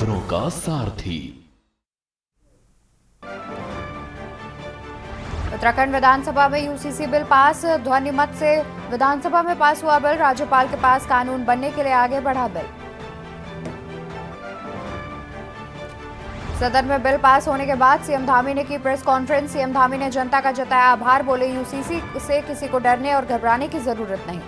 खबरों का सारथी। उत्तराखंड विधानसभा में यूसीसी बिल पास, ध्वनिमत से विधानसभा में पास हुआ बिल। राज्यपाल के पास कानून बनने के लिए आगे बढ़ा बिल। सदन में बिल पास होने के बाद सीएम धामी ने की प्रेस कॉन्फ्रेंस। सीएम धामी ने जनता का जताया आभार, बोले यूसीसी से किसी को डरने और घबराने की जरूरत नहीं।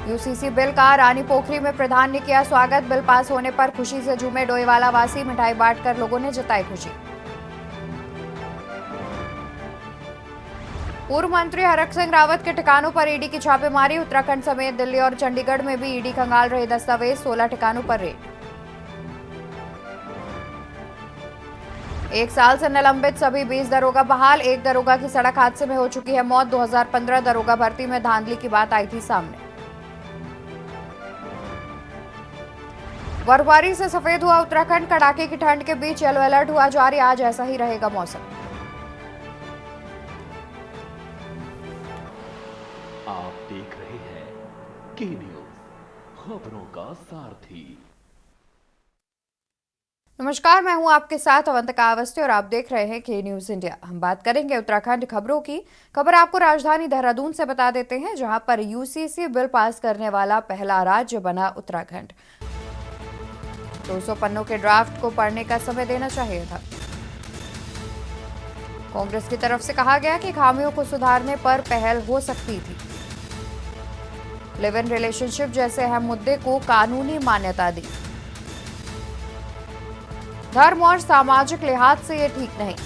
यूसीसी बिल का रानी पोखरी में प्रधान ने किया स्वागत। बिल पास होने पर खुशी से झूमे डोईवाला वासी, मिठाई बांटकर लोगों ने जताई खुशी। पूर्व मंत्री हरक सिंह रावत के ठिकानों पर ईडी की छापेमारी। उत्तराखंड समेत दिल्ली और चंडीगढ़ में भी ईडी खंगाल रहे दस्तावेज, 16 ठिकानों पर रेड। एक साल से निलंबित सभी 20 दरोगा बहाल। एक दरोगा की सड़क हादसे में हो चुकी है मौत। 2015 दरोगा भर्ती में धांधली की बात आई थी सामने। बर्फबारी से सफेद हुआ उत्तराखंड, कड़ाके की ठंड के बीच येलो अलर्ट हुआ जारी। आज ऐसा ही रहेगा मौसम। आप देख रहे हैं के न्यूज, खबरों का सारथी। नमस्कार, मैं हूं आपके साथ अवंतिका अवस्थी और आप देख रहे हैं के न्यूज इंडिया। हम बात करेंगे उत्तराखंड खबरों की। खबर आपको राजधानी देहरादून से बता देते हैं, जहां पर यूसीसी बिल पास करने वाला पहला राज्य बना उत्तराखंड। 200 पन्नों के ड्राफ्ट को पढ़ने का समय देना चाहिए था। कांग्रेस की तरफ से कहा गया कि खामियों को सुधारने पर पहल हो सकती थी। लिव इन रिलेशनशिप जैसे अहम मुद्दे को कानूनी मान्यता दी। धर्म और सामाजिक लिहाज से ये ठीक नहीं।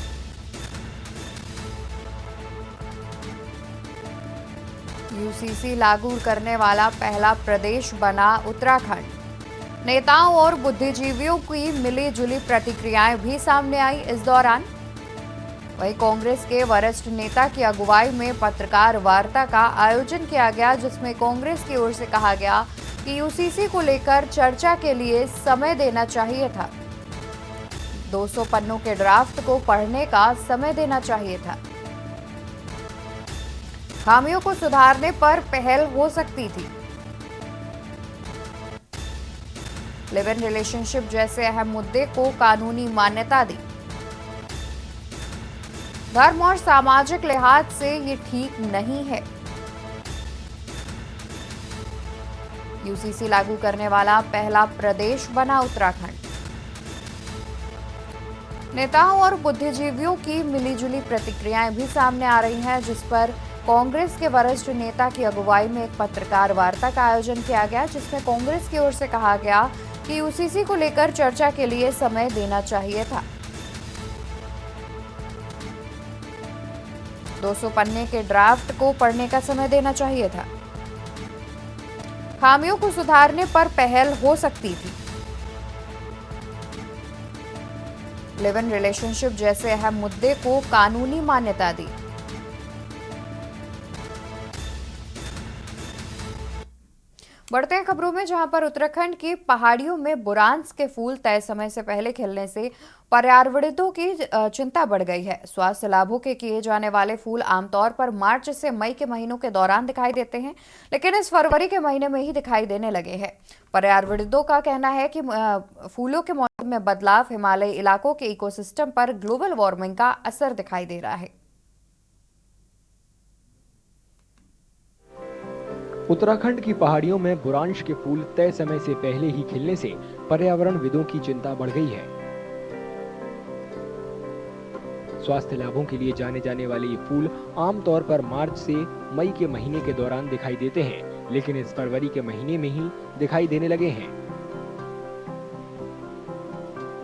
यूसीसी लागू करने वाला पहला प्रदेश बना उत्तराखंड। नेताओं और बुद्धिजीवियों की मिली जुली प्रतिक्रियाएं भी सामने आई इस दौरान। वहीं कांग्रेस के वरिष्ठ नेता की अगुवाई में पत्रकार वार्ता का आयोजन किया गया, जिसमें कांग्रेस की ओर से कहा गया कि यूसीसी को लेकर चर्चा के लिए समय देना चाहिए था। 200 पन्नों के ड्राफ्ट को पढ़ने का समय देना चाहिए था। खामियों को सुधारने पर पहल हो सकती थी। लिव इन रिलेशनशिप जैसे अहम मुद्दे को कानूनी मान्यता दी। धर्म और सामाजिक लिहाज से ये ठीक नहीं है। यूसीसी लागू करने वाला पहला प्रदेश बना उत्तराखंड। नेताओं और बुद्धिजीवियों की मिलीजुली प्रतिक्रियाएं भी सामने आ रही हैं, जिस पर कांग्रेस के वरिष्ठ नेता की अगुवाई में एक पत्रकार वार्ता का आयोजन किया गया, जिसमें कांग्रेस की ओर से कहा गया कि यूसीसी को लेकर चर्चा के लिए समय देना चाहिए था। 200 पन्ने के ड्राफ्ट को पढ़ने का समय देना चाहिए था। खामियों को सुधारने पर पहल हो सकती थी। लिव इन रिलेशनशिप जैसे अहम मुद्दे को कानूनी मान्यता दी। बढ़ते हैं खबरों में, जहां पर उत्तराखंड की पहाड़ियों में बुरांस के फूल तय समय से पहले खिलने से पर्यावरणविदों की चिंता बढ़ गई है। स्वास्थ्य लाभों के किए जाने वाले फूल आमतौर पर मार्च से मई के महीनों के दौरान दिखाई देते हैं, लेकिन इस फरवरी के महीने में ही दिखाई देने लगे हैं। पर्यावरणविदों का कहना है कि फूलों के मौसम में बदलाव हिमालयी इलाकों के इकोसिस्टम पर ग्लोबल वार्मिंग का असर दिखाई दे रहा है। उत्तराखंड की पहाड़ियों में बुरांश के फूल तय समय से पहले ही खिलने से पर्यावरणविदों की चिंता बढ़ गई है। स्वास्थ्य लाभों के लिए जाने जाने वाले ये फूल आमतौर पर मार्च से मई के महीने के दौरान दिखाई देते हैं, लेकिन इस फरवरी के महीने में ही दिखाई देने लगे हैं।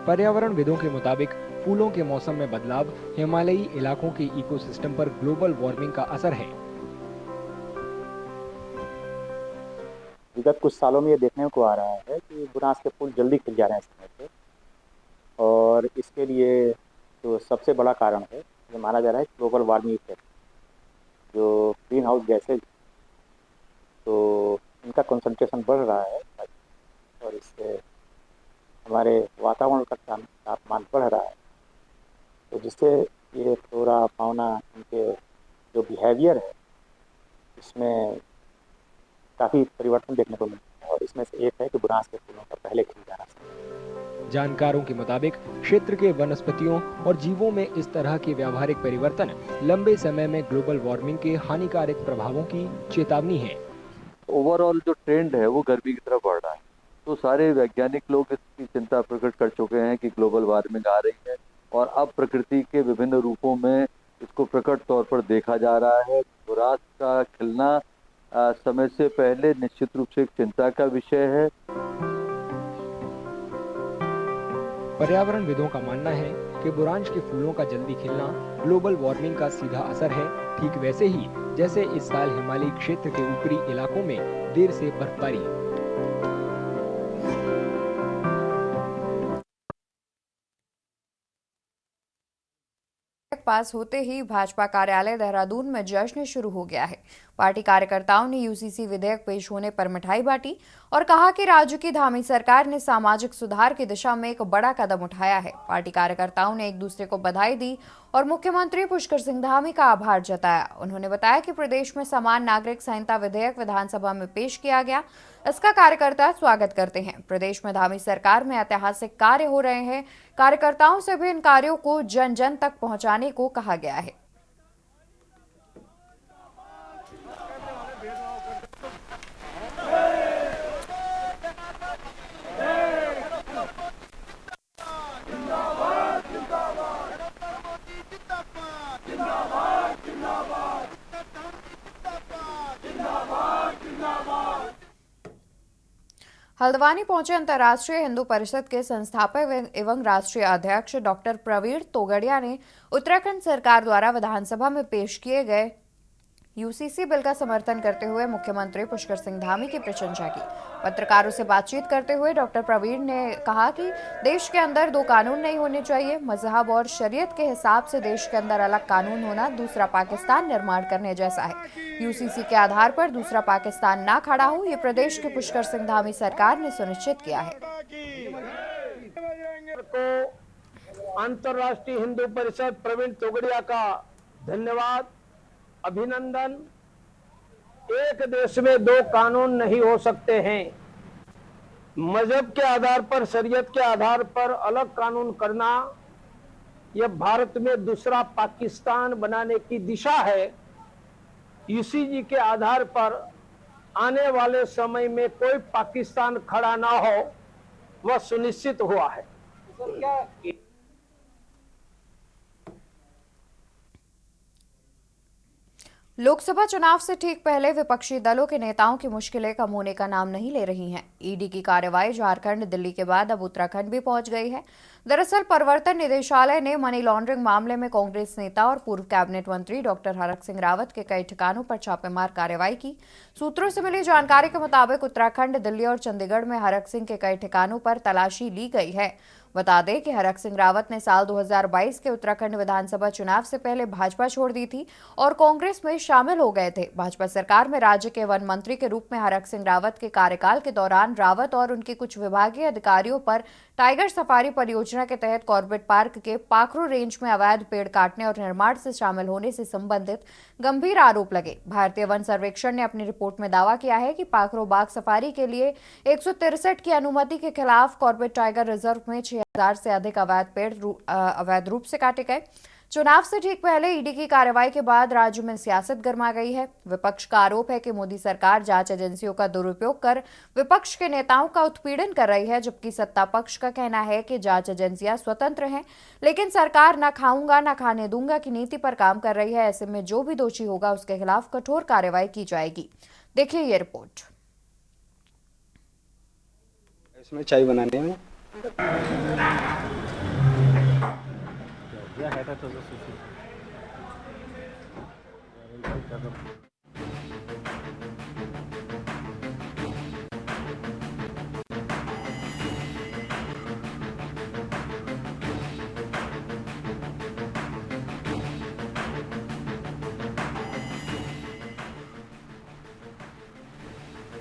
पर्यावरणविदों के मुताबिक फूलों के मौसम में बदलाव हिमालयी इलाकों के इकोसिस्टम पर ग्लोबल वार्मिंग का असर है। विगत कुछ सालों में ये देखने को आ रहा है कि बुरांस के फूल जल्दी खिल जा रहे हैं समय पे, और इसके लिए जो सबसे बड़ा कारण है ये माना जा रहा है ग्लोबल वार्मिंग इफेक्ट। जो ग्रीन हाउस गैसेज, तो इनका कंसंट्रेशन बढ़ रहा है और इससे हमारे वातावरण का तापमान बढ़ रहा है, तो जिससे ये फ्लोरा फाउना, इनके जो बिहेवियर है इसमें काफ़ी परिवर्तन देखने को मिलता है। और इसमें से एक है कि बुरांस के फूलों का पहले खिल जाना चाहिए। जानकारों के मुताबिक क्षेत्र के वनस्पतियों और जीवों में इस तरह के व्यावहारिक परिवर्तन लंबे समय में ग्लोबल वार्मिंग के हानिकारक प्रभावों की चेतावनी है। ओवरऑल जो ट्रेंड है वो गर्मी की तरफ बढ़ रहा है, तो सारे वैज्ञानिक लोग इसकी चिंता प्रकट कर चुके हैं कि ग्लोबल वार्मिंग आ रही है और अब प्रकृति के विभिन्न रूपों में इसको प्रकट तौर पर देखा जा रहा है। बुरांस का खिलना समय से पहले निश्चित रूप से एक चिंता का विषय है। पर्यावरणविदों का मानना है कि बुरांश के फूलों का जल्दी खिलना ग्लोबल वार्मिंग का सीधा असर है, ठीक वैसे ही जैसे इस साल हिमालयी क्षेत्र के ऊपरी इलाकों में देर से बर्फबारी। पास होते ही भाजपा कार्यालय देहरादून में जश्न शुरू हो गया है। पार्टी कार्यकर्ताओं ने यूसीसी विधेयक पेश होने पर मिठाई बांटी और कहा कि राज्य की धामी सरकार ने सामाजिक सुधार की दिशा में एक बड़ा कदम उठाया है। पार्टी कार्यकर्ताओं ने एक दूसरे को बधाई दी और मुख्यमंत्री पुष्कर सिंह धामी का आभार जताया। उन्होंने बताया कि प्रदेश में समान नागरिक संहिता विधेयक विधानसभा में पेश किया गया, इसका कार्यकर्ता स्वागत करते हैं। प्रदेश में धामी सरकार में ऐतिहासिक कार्य हो रहे हैं। कार्यकर्ताओं से भी इन कार्यों को जन जन तक पहुंचाने को कहा गया है। हल्द्वानी पहुंचे अंतर्राष्ट्रीय हिंदू परिषद के संस्थापक एवं राष्ट्रीय अध्यक्ष डॉक्टर प्रवीण तोगड़िया ने उत्तराखंड सरकार द्वारा विधानसभा में पेश किए गए यूसीसी बिल का समर्थन करते हुए मुख्यमंत्री पुष्कर सिंह धामी की प्रशंसा की। पत्रकारों से बातचीत करते हुए डॉक्टर प्रवीण ने कहा कि देश के अंदर दो कानून नहीं होने चाहिए। मजहब और शरीयत के हिसाब से देश के अंदर अलग कानून होना दूसरा पाकिस्तान निर्माण करने जैसा है। यूसीसी के आधार पर दूसरा पाकिस्तान ना खड़ा हो, ये प्रदेश के पुष्कर सिंह धामी सरकार ने सुनिश्चित किया है। अंतर्राष्ट्रीय हिंदू परिषद प्रवीण तोगड़िया का धन्यवाद, अभिनंदन। एक देश में दो कानून नहीं हो सकते हैं। मजहब के आधार पर, शरीयत के आधार पर अलग कानून करना यह भारत में दूसरा पाकिस्तान बनाने की दिशा है। यूसीसी के आधार पर आने वाले समय में कोई पाकिस्तान खड़ा ना हो, वह सुनिश्चित हुआ है। लोकसभा चुनाव से ठीक पहले विपक्षी दलों के नेताओं की मुश्किलें कम होने का नाम नहीं ले रही हैं। ईडी की कार्रवाई झारखंड, दिल्ली के बाद अब उत्तराखंड भी पहुंच गई है। दरअसल प्रवर्तन निदेशालय ने मनी लॉन्ड्रिंग मामले में कांग्रेस नेता और पूर्व कैबिनेट मंत्री डॉक्टर हरक सिंह रावत के कई ठिकानों पर छापेमार कार्रवाई की। सूत्रों से मिली जानकारी के मुताबिक उत्तराखंड, दिल्ली और चंडीगढ़ में हरक सिंह के कई ठिकानों पर तलाशी ली गई है। बता दें कि हरक सिंह रावत ने साल 2022 के उत्तराखंड विधानसभा चुनाव से पहले भाजपा छोड़ दी थी और कांग्रेस में शामिल हो गए थे। भाजपा सरकार में राज्य के वन मंत्री के रूप में हरक सिंह रावत के कार्यकाल के दौरान रावत और उनके कुछ विभागीय अधिकारियों पर टाइगर सफारी परियोजना के तहत कॉर्बेट पार्क के पाखरू रेंज में अवैध पेड़ काटने और निर्माण से शामिल होने से संबंधित गंभीर आरोप लगे। भारतीय वन सर्वेक्षण ने अपनी रिपोर्ट में दावा किया है कि पाखरू बाघ सफारी के लिए 163 की अनुमति के खिलाफ कॉर्बेट टाइगर रिजर्व में 6000 से अधिक अवैध पेड़ अवैध रूप से काटे गए। चुनाव से ठीक पहले ईडी की कार्रवाई के बाद राज्य में सियासत गर्मा गई है। विपक्ष का आरोप है कि मोदी सरकार जांच एजेंसियों का दुरुपयोग कर विपक्ष के नेताओं का उत्पीड़न कर रही है, जबकि सत्ता पक्ष का कहना है कि जांच एजेंसियां स्वतंत्र हैं, लेकिन सरकार न खाऊंगा न खाने दूंगा की नीति पर काम कर रही है। ऐसे में जो भी दोषी होगा उसके खिलाफ कठोर कार्रवाई की जाएगी। देखिए ये रिपोर्ट। इसमें चाय बनाने में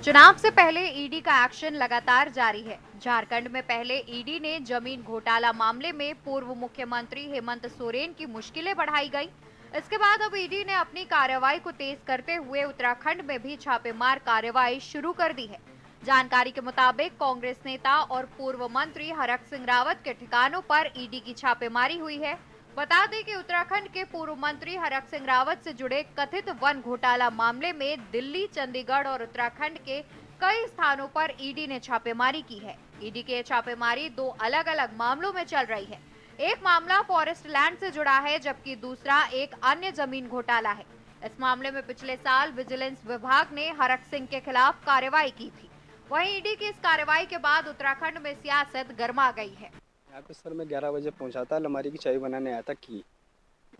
चुनाव से पहले ईडी का एक्शन लगातार जारी है। झारखंड में पहले ईडी ने जमीन घोटाला मामले में पूर्व मुख्यमंत्री हेमंत सोरेन की मुश्किलें बढ़ाई गई। इसके बाद अब ईडी ने अपनी कार्रवाई को तेज करते हुए उत्तराखंड में भी छापेमार कार्रवाई शुरू कर दी है। जानकारी के मुताबिक कांग्रेस नेता और पूर्व मंत्री हरक सिंह रावत के ठिकानों पर ईडी की छापेमारी हुई है। बता दें कि उत्तराखंड के पूर्व मंत्री हरक सिंह रावत से जुड़े कथित वन घोटाला मामले में दिल्ली, चंडीगढ़ और उत्तराखंड के कई स्थानों पर ईडी ने छापेमारी की है। ईडी की छापेमारी दो अलग अलग मामलों में चल रही है। एक मामला फॉरेस्ट लैंड से जुड़ा है, जबकि दूसरा एक अन्य जमीन घोटाला है। इस मामले में पिछले साल विजिलेंस विभाग ने हरक सिंह के खिलाफ कार्रवाई की थी। वहीं ईडी की इस कार्रवाई के बाद उत्तराखंड में सियासत गर्मा गई है। यहाँ पे सर मैं 11 बजे पहुँचा था, अलमारी की चाय बनाने आया था की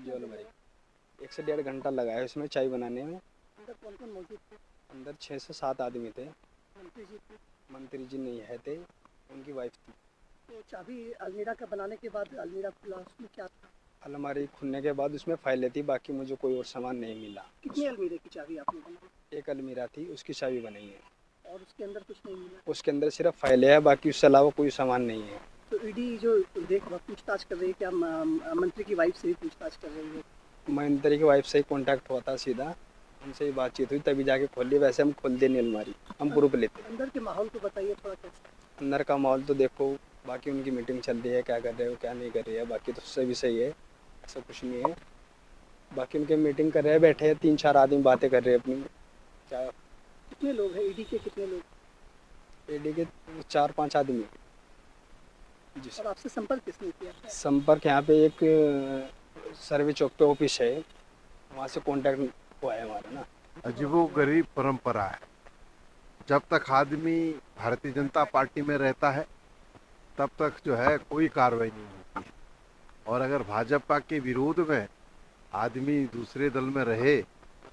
जो अलमारी 1 से 1.5 घंटा लगा है उसमें चाय बनाने में। अंदर कौन कौन मौजूद थे? अंदर 6 से 7 आदमी थे। मंत्री जी थे? मंत्री जी नहीं है थे, उनकी वाइफ थी। तो चाबी अलमीरा का बनाने के बाद अलमीरा खुला, उसमें क्या था? अलमारी खुलने के बाद उसमें फाइलें थी, बाकी मुझे कोई और सामान नहीं मिला। कितनी अलमीरे की चाबी आपने बनाई? एक अलमीरा थी, उसकी चाबी बनाई है। और उसके अंदर कुछ नहीं मिला? उसके अंदर सिर्फ फाइलें हैं, बाकी उससे अलावा कोई सामान नहीं है। तो ईडी जो पूछताछ कर रही है, क्या मंत्री की वाइफ से भी पूछताछ कर रही है? मंत्री की वाइफ से ही कॉन्टैक्ट हुआ था, सीधा उनसे ही बातचीत हुई, तभी जाके खोल ली। वैसे हम खोल दें अलमारी, हम प्रूफ लेते। अंदर के माहौल को बताइए थोड़ा कैसा? अंदर का माहौल तो देखो, बाकी उनकी मीटिंग चल रही है, क्या कर रहे हो क्या नहीं कर रही है, बाकी तो उससे भी सही है, ऐसा कुछ नहीं है। बाकी उनके मीटिंग कर रहे हैं, बैठे हैं 3-4 आदमी बातें कर रहे हैं अपनी। क्या कितने लोग हैं ईडी के? कितने लोग? ईडी के 4-5 आदमी जी। और आपसे संपर्क किसने किया? संपर्क यहाँ पे एक सर्वे चौक पे ऑफिस है, वहाँ से कॉन्टैक्ट हुआ है हमारा ना। अजीबोगरीब परंपरा है। जब तक आदमी भारतीय जनता पार्टी में रहता है तब तक जो है कोई कार्रवाई नहीं होती है, और अगर भाजपा के विरोध में आदमी दूसरे दल में रहे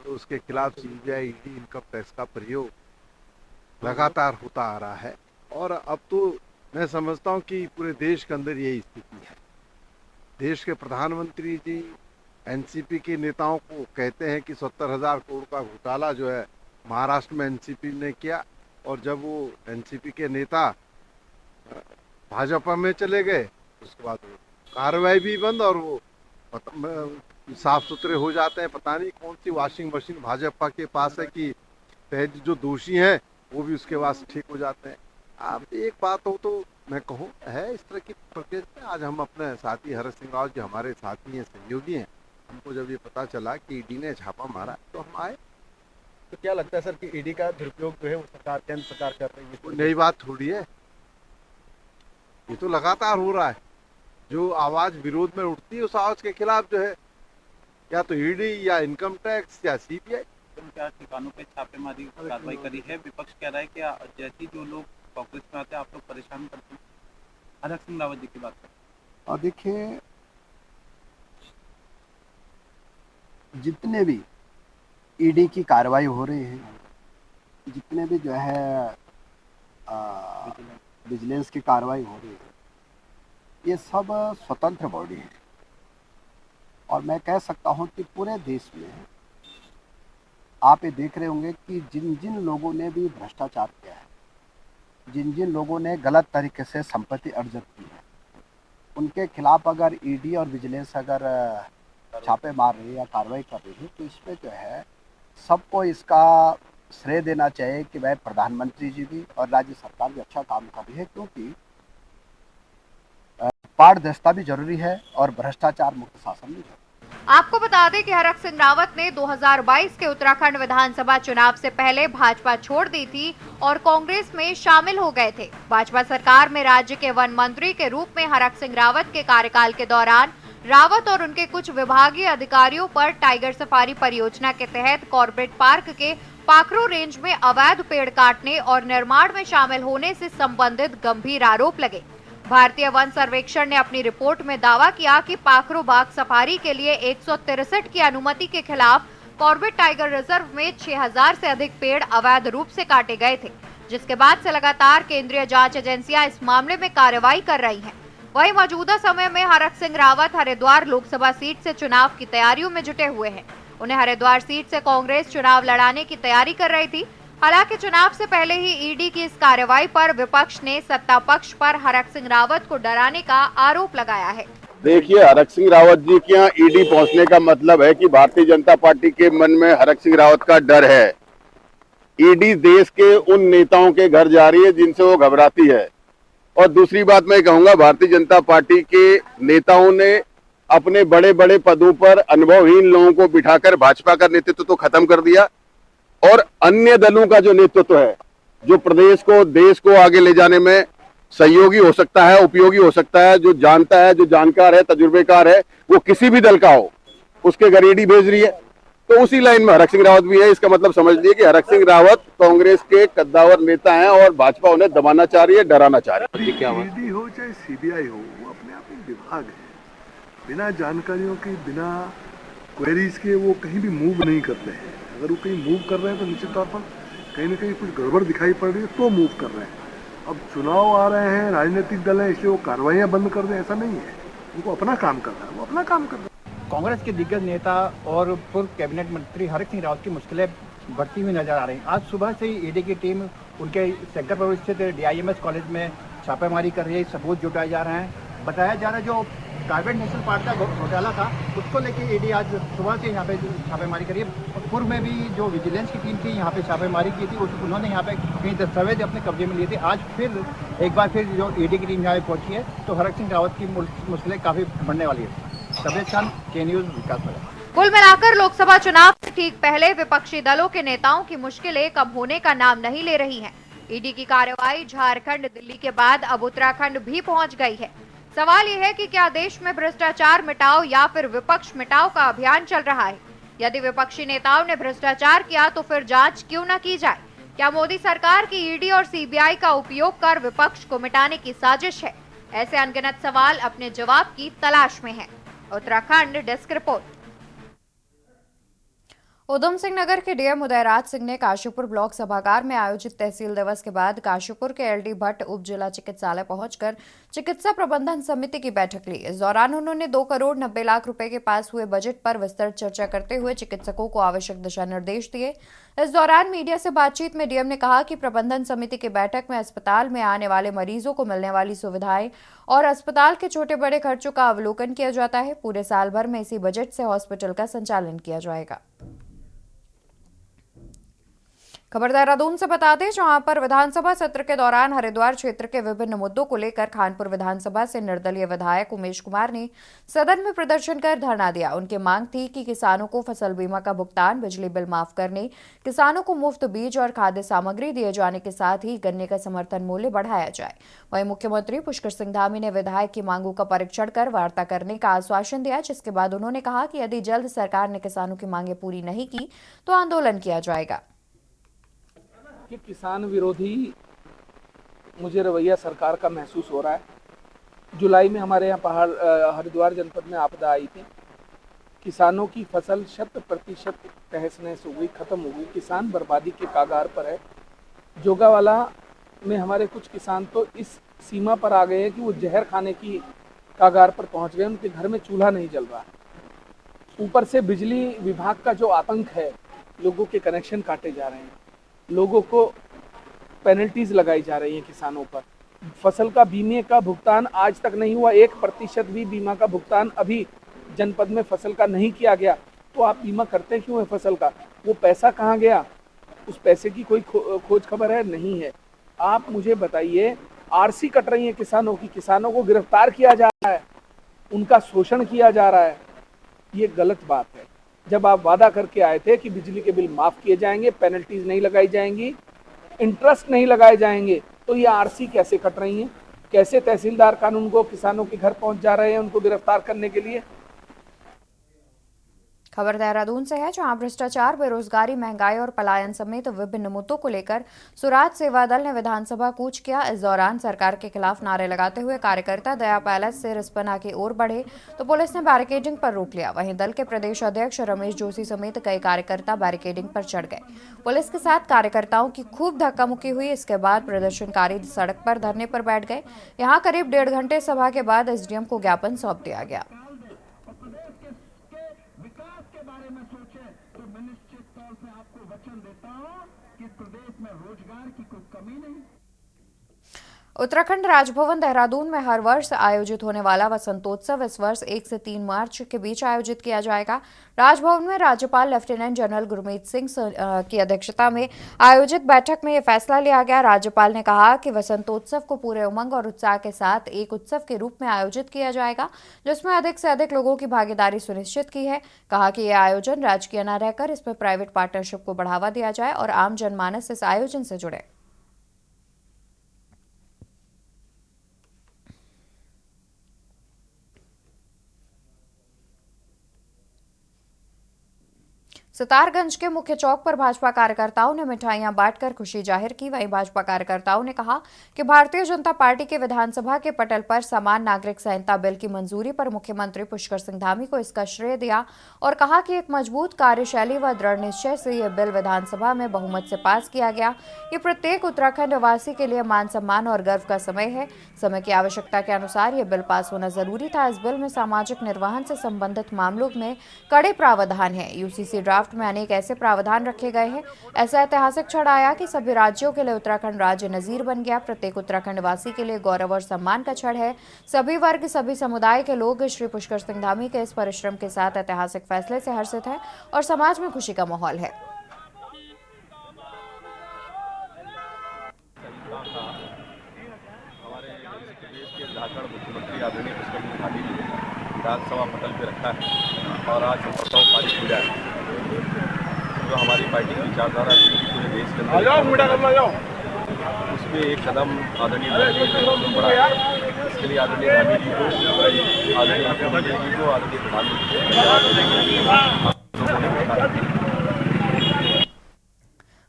तो उसके खिलाफ सीबीआई, ईडी, इनकम टैक्स का प्रयोग लगातार होता आ रहा है। और अब तो मैं समझता हूँ कि पूरे देश के अंदर यही स्थिति है। देश के प्रधानमंत्री जी एनसीपी के नेताओं को कहते हैं कि 70,000 करोड़ का घोटाला जो है महाराष्ट्र में एनसीपी ने किया, और जब वो एनसीपी के नेता भाजपा में चले गए उसके बाद कार्रवाई भी बंद और वो साफ सुथरे हो जाते हैं। पता नहीं कौन सी वॉशिंग मशीन भाजपा के पास है कि जो दोषी हैं वो भी उसके पास ठीक हो जाते हैं। अब एक बात हो तो मैं कहूँ है इस तरह की प्रक्रिया। आज हम अपने साथी हरक सिंह रावत जो हमारे साथी हैं, सहयोगी हैं, हमको जब ये पता चला कि ईडी ने छापा मारा तो हम आए। तो क्या लगता है सर कि ईडी का दुरुपयोग जो है वो सरकार केंद्र सरकार कर रही है? कोई नई बात थोड़ी है, ये तो लगातार हो रहा है। जो आवाज विरोध में उठती है उस आवाज के खिलाफ जो है या तो ईडी या इनकम टैक्स या सीबीआई। क्या ठिकानों पे छापेमारी कार्रवाई करी है? विपक्ष कह रहा है कि जैसे जो लोग कांग्रेस में आते हैं आप लोग परेशान करते हैं। हरक सिंह रावत जी की बात करें। और देखिए, जितने भी ईडी की कार्रवाई हो रही है, जितने भी जो है विजिलेंस की कार्रवाई हो रही है, ये सब स्वतंत्र बॉडी है। और मैं कह सकता हूँ कि पूरे देश में आप ये देख रहे होंगे कि जिन जिन लोगों ने भी भ्रष्टाचार किया है, जिन जिन लोगों ने गलत तरीके से संपत्ति अर्जित की है, उनके खिलाफ अगर ईडी और विजिलेंस अगर छापे मार रही है या कार्रवाई कर रही है तो इसमें जो है सबको इसका श्रेय देना चाहिए कि भाई प्रधानमंत्री जी भी और राज्य सरकार भी अच्छा काम कर रही है, क्योंकि पारदर्शिता भी जरूरी है और भ्रष्टाचार मुक्त शासन भी जरूरी है। आपको बता दें कि हरक सिंह रावत ने 2022 के उत्तराखंड विधानसभा चुनाव से पहले भाजपा छोड़ दी थी और कांग्रेस में शामिल हो गए थे। भाजपा सरकार में राज्य के वन मंत्री के रूप में हरक सिंह रावत के कार्यकाल के दौरान रावत और उनके कुछ विभागीय अधिकारियों पर टाइगर सफारी परियोजना के तहत कॉर्बेट पार्क के पाखरो रेंज में अवैध पेड़ काटने और निर्माण में शामिल होने से संबंधित गंभीर आरोप लगे। भारतीय वन सर्वेक्षण ने अपनी रिपोर्ट में दावा किया कि पाखरो बाघ सफारी के लिए 163 की अनुमति के खिलाफ कॉर्बेट टाइगर रिजर्व में 6000 से अधिक पेड़ अवैध रूप से काटे गए थे, जिसके बाद से लगातार केंद्रीय जांच एजेंसियां इस मामले में कार्रवाई कर रही हैं। वहीं मौजूदा समय में हरक सिंह रावत हरिद्वार लोकसभा सीट से चुनाव की तैयारियों में जुटे हुए हैं। उन्हें हरिद्वार सीट से कांग्रेस चुनाव लड़ाने की तैयारी कर रही थी। हालांकि चुनाव से पहले ही ईडी की इस कार्रवाई पर विपक्ष ने सत्ता पक्ष पर हरक सिंह रावत को डराने का आरोप लगाया है। देखिए, हरक सिंह रावत जी के यहाँ ईडी पहुंचने का मतलब है कि भारतीय जनता पार्टी के मन में हरक सिंह रावत का डर है। ईडी देश के उन नेताओं के घर जा रही है जिनसे वो घबराती है। और दूसरी बात मैं कहूंगा, भारतीय जनता पार्टी के नेताओं ने अपने बड़े बड़े पदों पर अनुभवहीन लोगों को बिठाकर भाजपा का नेतृत्व तो खत्म कर दिया, और अन्य दलों का जो नेतृत्व है, जो प्रदेश को, देश को आगे ले जाने में सहयोगी हो सकता है, उपयोगी हो सकता है, जो जानता है, जो जानकार है, तजुर्बेकार है, वो किसी भी दल का हो, उसके घर ईडी भेज रही है। तो उसी लाइन में हरक सिंह रावत भी है। इसका मतलब समझ लीजिए कि हरक सिंह रावत कांग्रेस के कद्दावर नेता हैं और भाजपा उन्हें दबाना चाह रही है, डराना चाह रही है। ईडी हो चाहे सीबीआई हो, वो अपने आप में विभाग है। बिना जानकारियों के, बिना क्वेरीज के वो कहीं भी मूव नहीं करते हैं। अगर वो कहीं मूव कर रहे हैं तो निश्चित तौर पर कहीं ना कहीं कुछ गड़बड़ दिखाई पड़ रही है तो मूव कर रहे हैं। अब चुनाव आ रहे हैं, राजनीतिक दल है, इसलिए वो कार्रवाइयाँ बंद कर दें, ऐसा नहीं है। उनको अपना काम करना है, वो अपना काम कर रहे हैं। कांग्रेस के दिग्गज नेता और पूर्व कैबिनेट मंत्री हरक सिंह रावत की मुश्किलें बढ़ती हुई नजर आ रही हैं। आज सुबह से ही ईडी की टीम उनके सेक्टर पर स्थित डीआईएमएस कॉलेज में छापेमारी कर रही है, सबूत जुटाए जा रहे हैं। बताया जा रहा है जो प्राइवेट नेशनल पार्क का घोटाला था, उसको लेकर ईडी आज सुबह से यहाँ पे छापेमारी करी है। पूर्व में भी जो विजिलेंस की टीम थी यहाँ पे छापेमारी की थी, उन्होंने यहाँ पे कई दस्तावेज अपने कब्जे में लिए थे। आज फिर एक बार फिर जो ईडी की टीम यहाँ पे पहुंची है तो हरक सिंह रावत की मुश्किलें काफ़ी बढ़ने वाली है। तबीयत खान, के न्यूज़, विकासनगर। कुल मिलाकर लोकसभा चुनाव से ठीक पहले विपक्षी दलों के नेताओं की मुश्किलें कम होने का नाम नहीं ले रही हैं। ईडी की कार्रवाई झारखंड, दिल्ली के बाद अब उत्तराखंड भी पहुंच गई है। सवाल यह है कि क्या देश में भ्रष्टाचार मिटाओ या फिर विपक्ष मिटाओ का अभियान चल रहा है। यदि विपक्षी नेताओं ने भ्रष्टाचार किया तो फिर जांच क्यों न की जाए। क्या मोदी सरकार की ईडी और सीबीआई का उपयोग कर विपक्ष को मिटाने की साजिश है। ऐसे अनगिनत सवाल अपने जवाब की तलाश में हैं। Uttarakhand desk report. उधम सिंह नगर के डीएम उदयराज सिंह ने काशीपुर ब्लॉक सभागार में आयोजित तहसील दिवस के बाद काशीपुर के एलडी भट्ट उप जिला चिकित्सालय पहुंचकर चिकित्सा प्रबंधन समिति की बैठक ली। इस दौरान उन्होंने 2 करोड़ 90 लाख रुपए के पास हुए बजट पर विस्तृत चर्चा करते हुए चिकित्सकों को आवश्यक दिशा निर्देश दिए। इस दौरान मीडिया से बातचीत में डीएम ने कहा कि प्रबंधन समिति की बैठक में अस्पताल में आने वाले मरीजों को मिलने वाली सुविधाएं और अस्पताल के छोटे बड़े खर्चों का अवलोकन किया जाता है। पूरे साल भर में इसी बजट से हॉस्पिटल का संचालन किया जाएगा। खबर देहरादून से बता दें, जहां पर विधानसभा सत्र के दौरान हरिद्वार क्षेत्र के विभिन्न मुद्दों को लेकर खानपुर विधानसभा से निर्दलीय विधायक उमेश कुमार ने सदन में प्रदर्शन कर धरना दिया। उनकी मांग थी कि किसानों को फसल बीमा का भुगतान, बिजली बिल माफ करने, किसानों को मुफ्त बीज और खाद्य सामग्री दिए जाने के साथ ही गन्ने का समर्थन मूल्य बढ़ाया जाए। वहीं मुख्यमंत्री पुष्कर सिंह धामी ने विधायक की मांगों का परीक्षण कर वार्ता करने का आश्वासन दिया, जिसके बाद उन्होंने कहा कि यदि जल्द सरकार ने किसानों की मांगें पूरी नहीं की तो आंदोलन किया जाएगा। कि किसान विरोधी मुझे रवैया सरकार का महसूस हो रहा है। जुलाई में हमारे यहाँ हरिद्वार जनपद में आपदा आई थी। किसानों की फसल 100% तहस नहस हो गई, खत्म हो गई। किसान बर्बादी के कागार पर है। जोगावाला में हमारे कुछ किसान तो इस सीमा पर आ गए हैं कि वो जहर खाने की कागार पर पहुंच गए। उनके घर में चूल्हा नहीं जल रहा। ऊपर से बिजली विभाग का जो आतंक है, लोगों के कनेक्शन काटे जा रहे हैं, लोगों को पेनल्टीज लगाई जा रही हैं किसानों पर। फसल का बीमे का भुगतान आज तक नहीं हुआ। 1% भी बीमा का भुगतान अभी जनपद में फसल का नहीं किया गया। तो आप बीमा करते क्यों है फसल का? वो पैसा कहाँ गया? उस पैसे की कोई खोज खबर है? नहीं है। आप मुझे बताइए, आरसी कट रही है किसानों की, किसानों को गिरफ्तार किया जा रहा है, उनका शोषण किया जा रहा है। ये गलत बात है। जब आप वादा करके आए थे कि बिजली के बिल माफ किए जाएंगे, पेनल्टीज नहीं लगाई जाएंगी, इंटरेस्ट नहीं लगाए जाएंगे, तो ये आरसी कैसे कट रही हैं? कैसे तहसीलदार कानून को किसानों के घर पहुंच जा रहे हैं उनको गिरफ्तार करने के लिए? खबर देहरादून से है, जहां भ्रष्टाचार, बेरोजगारी, महंगाई और पलायन समेत विभिन्न मुद्दों को लेकर सुराज सेवा दल ने विधानसभा कूच किया। इस दौरान सरकार के खिलाफ नारे लगाते हुए कार्यकर्ता दया पैलेस से रिस्पना की ओर बढ़े तो पुलिस ने बैरिकेडिंग पर रोक लिया। वहीं दल के प्रदेश अध्यक्ष रमेश जोशी समेत कई कार्यकर्ता बैरिकेडिंग पर चढ़ गए। पुलिस के साथ कार्यकर्ताओं की खूब धक्का मुक्की हुई। इसके बाद प्रदर्शनकारी सड़क पर धरने पर बैठ गए। यहाँ करीब 1.5 घंटे सभा के बाद एसडीएम को ज्ञापन सौंप दिया गया। उत्तराखंड राजभवन देहरादून में हर वर्ष आयोजित होने वाला वसंतोत्सव इस वर्ष 1 से 3 मार्च के बीच आयोजित किया जाएगा। राजभवन में राज्यपाल लेफ्टिनेंट जनरल गुरमीत सिंह की अध्यक्षता में आयोजित बैठक में यह फैसला लिया गया। राज्यपाल ने कहा कि वसंतोत्सव को पूरे उमंग और उत्साह के साथ एक उत्सव के रूप में आयोजित किया जाएगा, जिसमें अधिक से अधिक लोगों की भागीदारी सुनिश्चित की है। कहा कि यह आयोजन राजकीय न रहकर इसमें प्राइवेट पार्टनरशिप को बढ़ावा दिया जाए और आम जनमानस इस आयोजन से जुड़े। सितारगंज के मुख्य चौक पर भाजपा कार्यकर्ताओं ने मिठाइयां बांटकर खुशी जाहिर की। वहीं भाजपा कार्यकर्ताओं ने कहा कि भारतीय जनता पार्टी के विधानसभा के पटल पर समान नागरिक संहिता बिल की मंजूरी पर मुख्यमंत्री पुष्कर सिंह धामी को इसका श्रेय दिया और कहा कि एक मजबूत कार्यशैली व दृढ़ निश्चय से यह बिल विधानसभा में बहुमत से पास किया गया। ये प्रत्येक उत्तराखंड वासी के लिए मान सम्मान और गर्व का समय है। समय की आवश्यकता के अनुसार यह बिल पास होना जरूरी था। इस बिल में सामाजिक निर्वहन से संबंधित मामलों में कड़े प्रावधान है। यूसीसी ड्राफ्ट में अनेक ऐसे प्रावधान रखे गए हैं। ऐसा ऐतिहासिक क्षण आया कि सभी राज्यों के लिए उत्तराखंड राज्य नजीर बन गया। प्रत्येक उत्तराखंड वासी के लिए गौरव और सम्मान का क्षण है। सभी वर्ग, सभी समुदाय के लोग श्री पुष्कर सिंह धामी के इस परिश्रम के साथ ऐतिहासिक फैसले से हर्षित हैं और समाज में खुशी का माहौल है। मुख्यमंत्री आदरणीय पुष्कर सिंह धामी जी विधानसभा पटल पे रखा है और आज प्रस्ताव पारित हो जाए। जो हमारी पार्टी की विचारधारा थी पूरे देश के अंदर उसमें एक कदम आदरणीय बढ़ा। इसके लिए आदरणीय धामी जी को, आदरणीय मुख्यमंत्री जी को, आदरणीय प्रधानमंत्री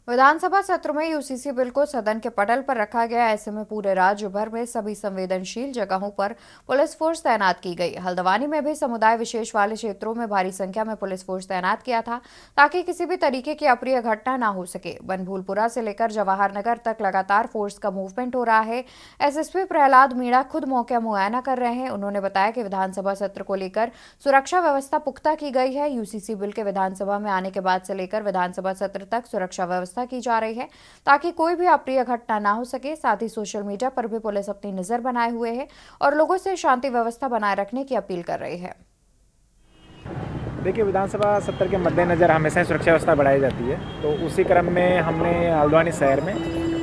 विधानसभा सत्र में यूसीसी बिल को सदन के पटल पर रखा गया। ऐसे में पूरे राज्य भर में सभी संवेदनशील जगहों पर पुलिस फोर्स तैनात की गई। हल्द्वानी में भी समुदाय विशेष वाले क्षेत्रों में भारी संख्या में पुलिस फोर्स तैनात किया था ताकि किसी भी तरीके की अप्रिय घटना न हो सके। बनभूलपुरा से लेकर जवाहर नगर तक लगातार फोर्स का मूवमेंट हो रहा है। एसएसपी प्रहलाद मीणा खुद मौके मुआयना कर रहे हैं। उन्होंने बताया कि विधानसभा सत्र को लेकर सुरक्षा व्यवस्था पुख्ता की गई है। यूसीसी बिल के विधानसभा में आने के बाद से लेकर विधानसभा सत्र तक सुरक्षा व्यवस्था की जा रही है ताकि कोई भी अप्रिय घटना ना हो सके। साथ ही सोशल मीडिया पर भी पुलिस अपनी नजर बनाए हुए है और लोगों से शांति व्यवस्था बनाए रखने की अपील कर रही है। देखिए, विधानसभा सत्र के मद्देनजर हमेशा सुरक्षा व्यवस्था बढ़ाई जाती है, तो उसी क्रम में हमने हल्द्वानी शहर में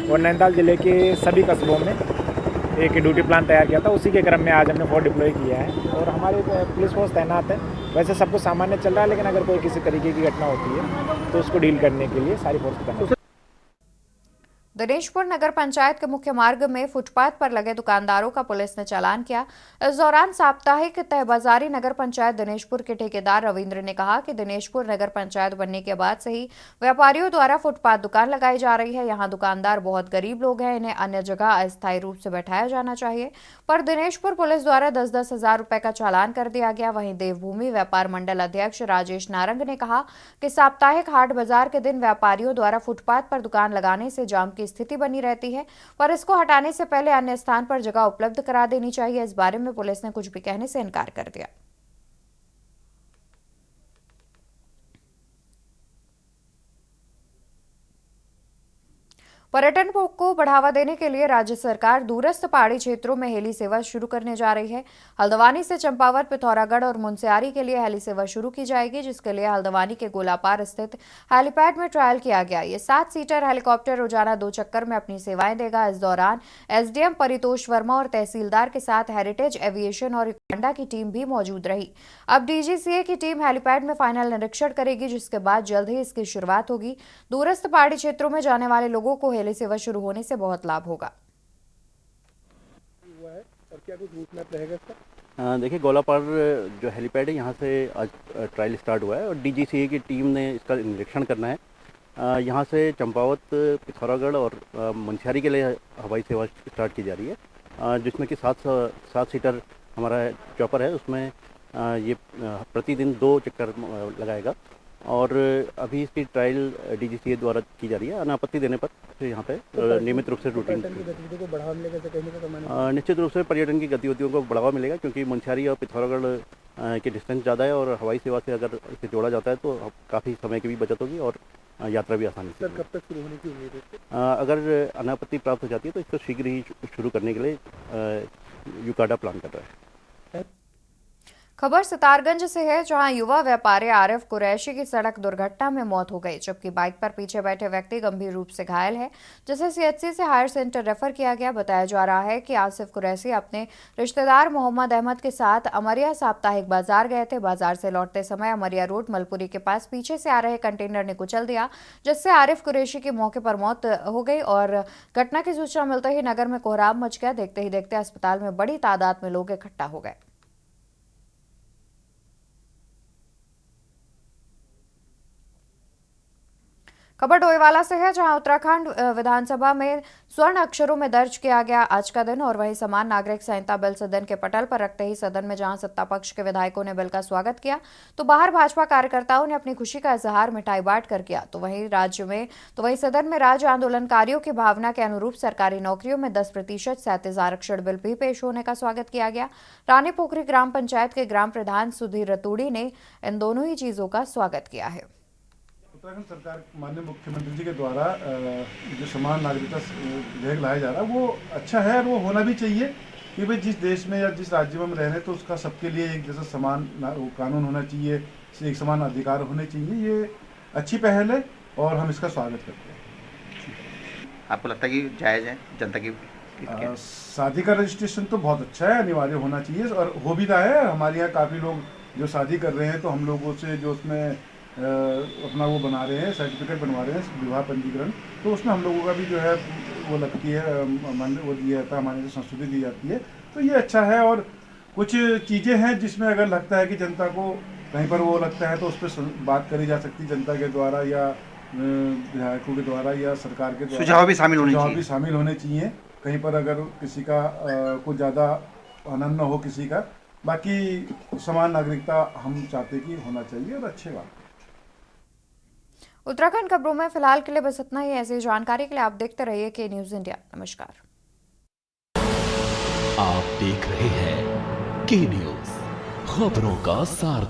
और नैनीताल जिले के सभी कस्बों में एक ड्यूटी प्लान तैयार किया था। उसी के क्रम में आज हमने फोर्स डिप्लॉय किया है और हमारे पुलिस फोर्स तैनात है। वैसे सब कुछ सामान्य चल रहा है, लेकिन अगर कोई किसी तरीके की घटना होती है तो उसको डील करने के लिए सारी फोर्स तैनात है। दिनेशपुर नगर पंचायत के मुख्य मार्ग में फुटपाथ पर लगे दुकानदारों का पुलिस ने चालान किया। इस दौरान साप्ताहिक तहबाजारी नगर पंचायत दिनेशपुर के ठेकेदार रविंद्र ने कहा कि दिनेशपुर नगर पंचायत बनने के बाद से ही व्यापारियों द्वारा फुटपाथ दुकान लगाई जा रही है। यहाँ दुकानदार बहुत गरीब लोग हैं, इन्हें अन्य जगह अस्थायी रूप से बैठाया जाना चाहिए, पर दिनेशपुर पुलिस द्वारा 10-10 हजार रुपए का चालान कर दिया गया। वहीं देवभूमि व्यापार मंडल अध्यक्ष राजेश नारंग ने कहा कि साप्ताहिक हाट बाजार के दिन व्यापारियों द्वारा फुटपाथ पर दुकान लगाने से जाम की स्थिति बनी रहती है, पर इसको हटाने से पहले अन्य स्थान पर जगह उपलब्ध करा देनी चाहिए। इस बारे में पुलिस ने कुछ भी कहने से इनकार कर दिया। पर्यटन को बढ़ावा देने के लिए राज्य सरकार दूरस्थ पहाड़ी क्षेत्रों में हेली सेवा शुरू करने जा रही है। हल्द्वानी से चंपावत, पिथौरागढ़ और मुनस्यारी के लिए हेली सेवा शुरू की जाएगी, जिसके लिए हल्द्वानी के गोलापार स्थित हेलीपैड में ट्रायल किया गया। ये 7 सीटर हेलीकॉप्टर रोजाना 2 चक्कर में अपनी सेवाएं देगा। इस दौरान एसडीएम परितोष वर्मा और तहसीलदार के साथ हेरिटेज एविएशन और युगांडा की टीम भी मौजूद रही। अब डीजीसीए की टीम हेलीपैड में फाइनल निरीक्षण करेगी, जिसके बाद जल्द ही इसकी शुरुआत होगी। दूरस्थ पहाड़ी क्षेत्रों में जाने वाले लोगों को हेली सेवा शुरू होने से बहुत लाभ होगा। और क्या कुछ रूट मैप रहेगा इसका? देखिए, गोलापार जो हेलीपैड है यहाँ से आज ट्रायल स्टार्ट हुआ है और डीजीसीए की टीम ने इसका निरीक्षण करना है। यहाँ से चंपावत, पिथौरागढ़ और मुनस्यारी के लिए हवाई सेवा स्टार्ट की जा रही है, जिसमें कि 7 सीटर हमारा चॉपर है। उसमें ये प्रतिदिन 2 चक्कर लगाएगा और अभी इसकी ट्रायल डीजीसीए द्वारा की जा रही है। अनापत्ति देने पर यहाँ पे नियमित रूप से रूटीन गतिविधियों को बढ़ावा मिलेगा तो कहीं ना कहीं निश्चित रूप से पर्यटन की गतिविधियों को बढ़ावा मिलेगा, क्योंकि मुनस्यारी और पिथौरागढ़ की डिस्टेंस ज़्यादा है और हवाई सेवा से अगर इसे जोड़ा जाता है तो काफ़ी समय की भी बचत होगी और यात्रा भी आसानी से। सर कब तक शुरू होने की उम्मीद है? अगर अनापत्ति प्राप्त हो जाती है तो इसको शीघ्र ही शुरू करने के लिए यूकाडा प्लान कर रहा है। खबर सितारगंज से है, जहां युवा व्यापारी आरिफ कुरैशी की सड़क दुर्घटना में मौत हो गई, जबकि बाइक पर पीछे बैठे व्यक्ति गंभीर रूप से घायल है, जिसे सीएचसी से हायर सेंटर रेफर किया गया। बताया जा रहा है कि आसिफ कुरैशी अपने रिश्तेदार मोहम्मद अहमद के साथ अमरिया साप्ताहिक बाजार गए थे। बाजार से लौटते समय अमरिया रोड मलपुरी के पास पीछे से आ रहे कंटेनर ने कुचल दिया, जिससे आरिफ कुरैशी की मौके पर मौत हो गई और घटना की सूचना मिलते ही नगर में कोहराम मच गया। देखते ही देखते अस्पताल में बड़ी तादाद में लोग इकट्ठा हो गए। खबर डोईवाला से है, जहां उत्तराखंड विधानसभा में स्वर्ण अक्षरों में दर्ज किया गया आज का दिन और वहीं समान नागरिक संहिता बिल सदन के पटल पर रखते ही सदन में जहां सत्ता पक्ष के विधायकों ने बिल का स्वागत किया तो बाहर भाजपा कार्यकर्ताओं ने अपनी खुशी का इजहार मिठाई बांट कर किया। तो वहीं सदन में राज्य आंदोलनकारियों की भावना के अनुरूप सरकारी नौकरियों में 10% 37 आरक्षण बिल भी पेश होने का स्वागत किया गया। रानी पोखरी ग्राम पंचायत के ग्राम प्रधान सुधीर रतूड़ी ने इन दोनों ही चीजों का स्वागत किया है। उत्तराखंड सरकार माननीय मुख्यमंत्री जी के द्वारा जो समान नागरिकता विधेयक लाया जा रहा है वो अच्छा है और वो होना भी चाहिए, क्योंकि जिस देश में या जिस राज्य में हम रह रहे हैं तो उसका सबके लिए एक जैसा समान कानून होना चाहिए, एक समान अधिकार होने चाहिए। ये अच्छी पहल है और हम इसका स्वागत करते हैं। आपको लगता है कि जायज़ है जनता की? शादी का रजिस्ट्रेशन तो बहुत अच्छा है, अनिवार्य होना चाहिए और हो भी रहा है। हमारे यहाँ काफ़ी लोग जो शादी कर रहे हैं तो हम लोगों से जो उसमें अपना वो बना रहे हैं, सर्टिफिकेट बनवा रहे हैं विवाह पंजीकरण, तो उसमें हम लोगों का भी जो है वो लगती है, वो दिया जाता है, हमारे से संस्तुति दी जाती है, तो ये अच्छा है। और कुछ चीज़ें हैं जिसमें अगर लगता है कि जनता को कहीं पर वो लगता है तो उस पर बात करी जा सकती है जनता के द्वारा या विधायकों के द्वारा या सरकार के द्वारा। सुझाव भी शामिल होने चाहिए। कहीं पर अगर किसी का कुछ ज़्यादा आनंद न हो किसी का, बाकी समान नागरिकता हम चाहते कि होना चाहिए और अच्छी बात। उत्तराखंड खबरों में फिलहाल के लिए बस इतना ही। ऐसी जानकारी के लिए आप देखते रहिए के न्यूज़ इंडिया। नमस्कार। आप देख रहे हैं के न्यूज़, खबरों का सार।